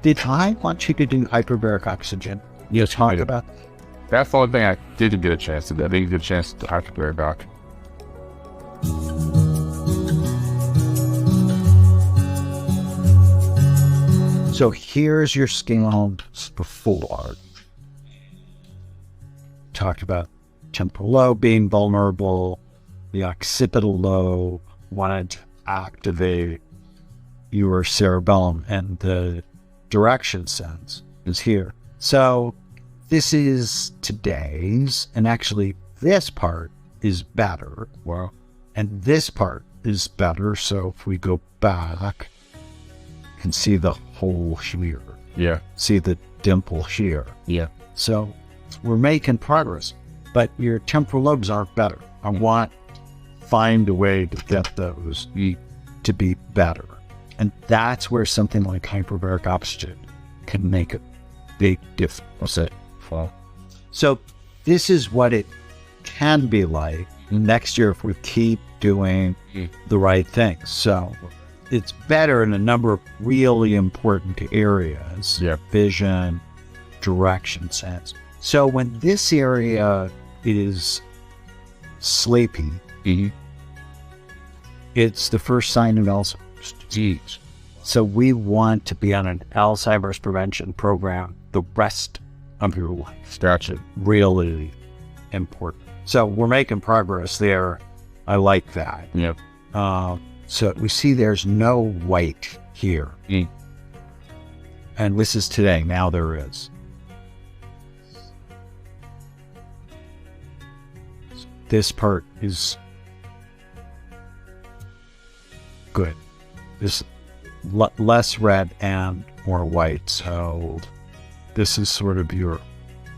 Did I want you to do hyperbaric oxygen? You talk about? That's the only thing I didn't get a chance to do. I didn't get a chance to hyperbaric oxygen. So here's your scales before. Talked about temporal lobe being vulnerable, the occipital lobe wanted to activate your cerebellum, and the direction sense is here. So this is today's, and actually this part is better. Wow. And this part is better. So if we go back, you can see the hole here. Yeah. See the dimple here. Yeah. So we're making progress, but your temporal lobes aren't better. I want to find a way to get those to be better. And that's where something like hyperbaric oxygen can make a big difference. Wow. So this is what it can be like next year if we keep doing the right things. So it's better in a number of really important areas. Yeah. Vision, direction sense. So when this area is sleepy, it's the first sign of Alzheimer's disease. So we want to be on an Alzheimer's prevention program the rest of your life. Gotcha. Really important. So we're making progress there. I like that. Yep. So we see there's no white here. And this is today. Now there is. This part is good. This less red and more white. So this is sort of your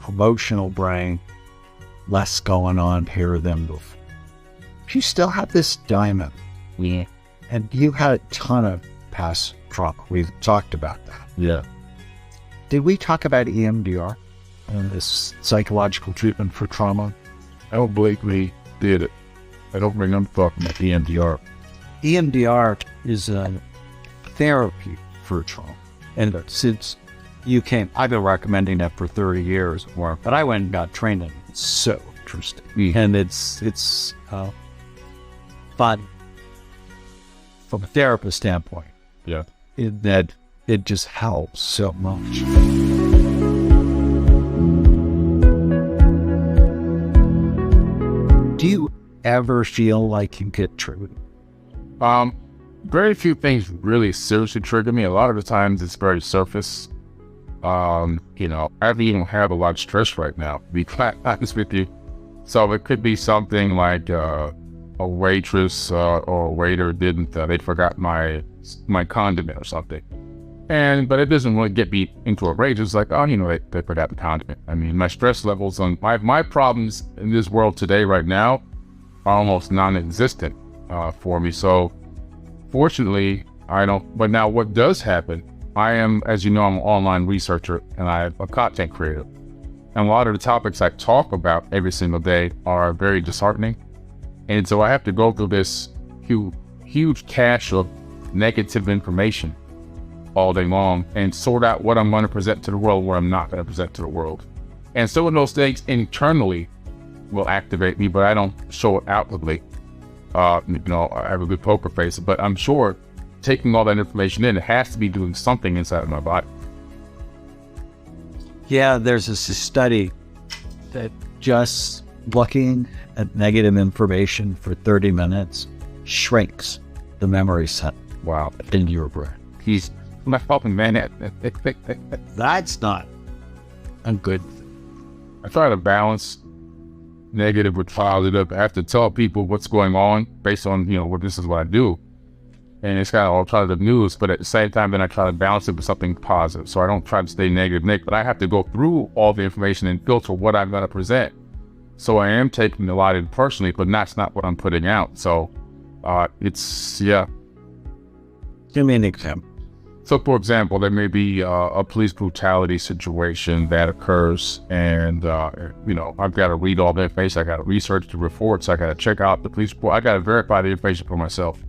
emotional brain. Less going on here than before. You still have this diamond. Yeah. And you had a ton of past trauma. We've talked about that. Yeah. Did we talk about EMDR and this psychological treatment for trauma? I don't believe we did it. I don't remember talking about EMDR. EMDR is a therapy for trauma. And since you came, I've been recommending that for 30 years or more, but I went and got trained in it. It's so interesting. And it's fun from a therapist standpoint. Yeah. That it just helps so much. Do you ever feel like you get triggered? Very few things really seriously trigger me. A lot of the times it's very surface. I don't even have a lot of stress right now, to be quite honest with you. So it could be something like a waitress or a waiter they forgot my condiment or something. But it doesn't really get me into a rage. It's like, they forgot the condiment. I mean, my stress levels on my problems in this world today right now are almost non-existent for me. So fortunately, I don't. But now what does happen, I am, as you know, I'm an online researcher and I'm a content creator. And a lot of the topics I talk about every single day are very disheartening. And so I have to go through this huge cache of negative information all day long and sort out what I'm going to present to the world, what I'm not going to present to the world. And some of those things internally will activate me, but I don't show it outwardly. I have a good poker face, but I'm sure taking all that information in, it has to be doing something inside of my body. Yeah, there's this study that just looking at negative information for 30 minutes shrinks the memory set. Wow. In your brain. He's my fucking man. That's not a good thing. I try to balance negative with positive. I have to tell people what's going on based on, this is what I do. And it's kind of alternative news, but at the same time, then I try to balance it with something positive. So I don't try to stay negative, but I have to go through all the information and filter what I'm going to present. So I am taking a lot in personally, but that's not what I'm putting out. So yeah. Give me an example. So, for example, there may be a police brutality situation that occurs, and I've got to read all the information. I got to research the reports. I got to check out the police report. I got to verify the information for myself.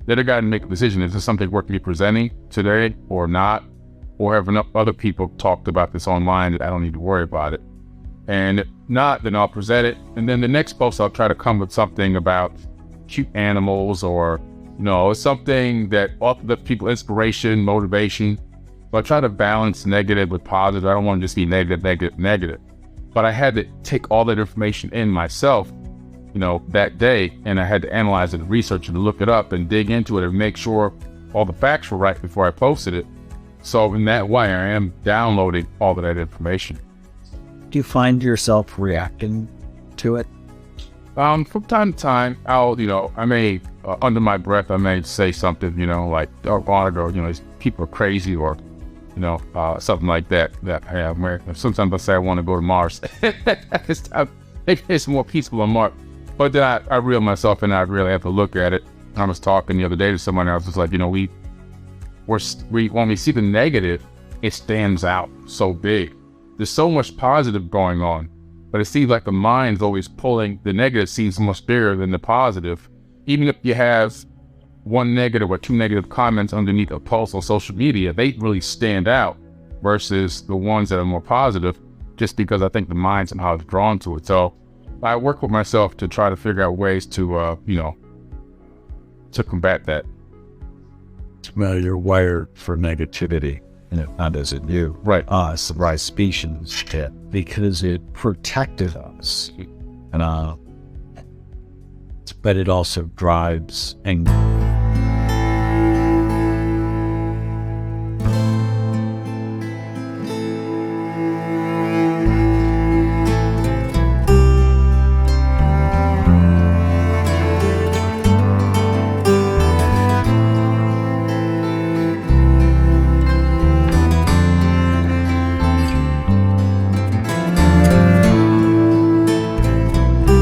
Then I got to make a decision: is this something worth me presenting today or not? or have enough other people talked about this online that I don't need to worry about it. And if not, then I'll present it. And then the next post, I'll try to come with something about cute animals, or, something that offers people inspiration, motivation. So I try to balance negative with positive. I don't want to just be negative, negative, negative. But I had to take all that information in myself, that day, and I had to analyze it, research it, and look it up and dig into it and make sure all the facts were right before I posted it. So in that way, I am downloading all of that information. Do you find yourself reacting to it? From time to time, I'll, I may, under my breath, I may say something, like, oh, or, these people are crazy, or, something like that I have. Where sometimes I say I want to go to Mars. It's more peaceful on Mars. But then I reel myself in, I really have to look at it. I was talking the other day to someone else. It's like, when we see the negative, it stands out so big. There's so much positive going on, but it seems like the mind's always pulling the negative. Seems much bigger than the positive. Even if you have one negative or two negative comments underneath a post on social media, they really stand out versus the ones that are more positive, just because I think the mind somehow is drawn to it. So I work with myself to try to figure out ways to, to combat that. Well, you're wired for negativity, not as it you. Right. Us, the right species, because it protected us. And but it also drives anger.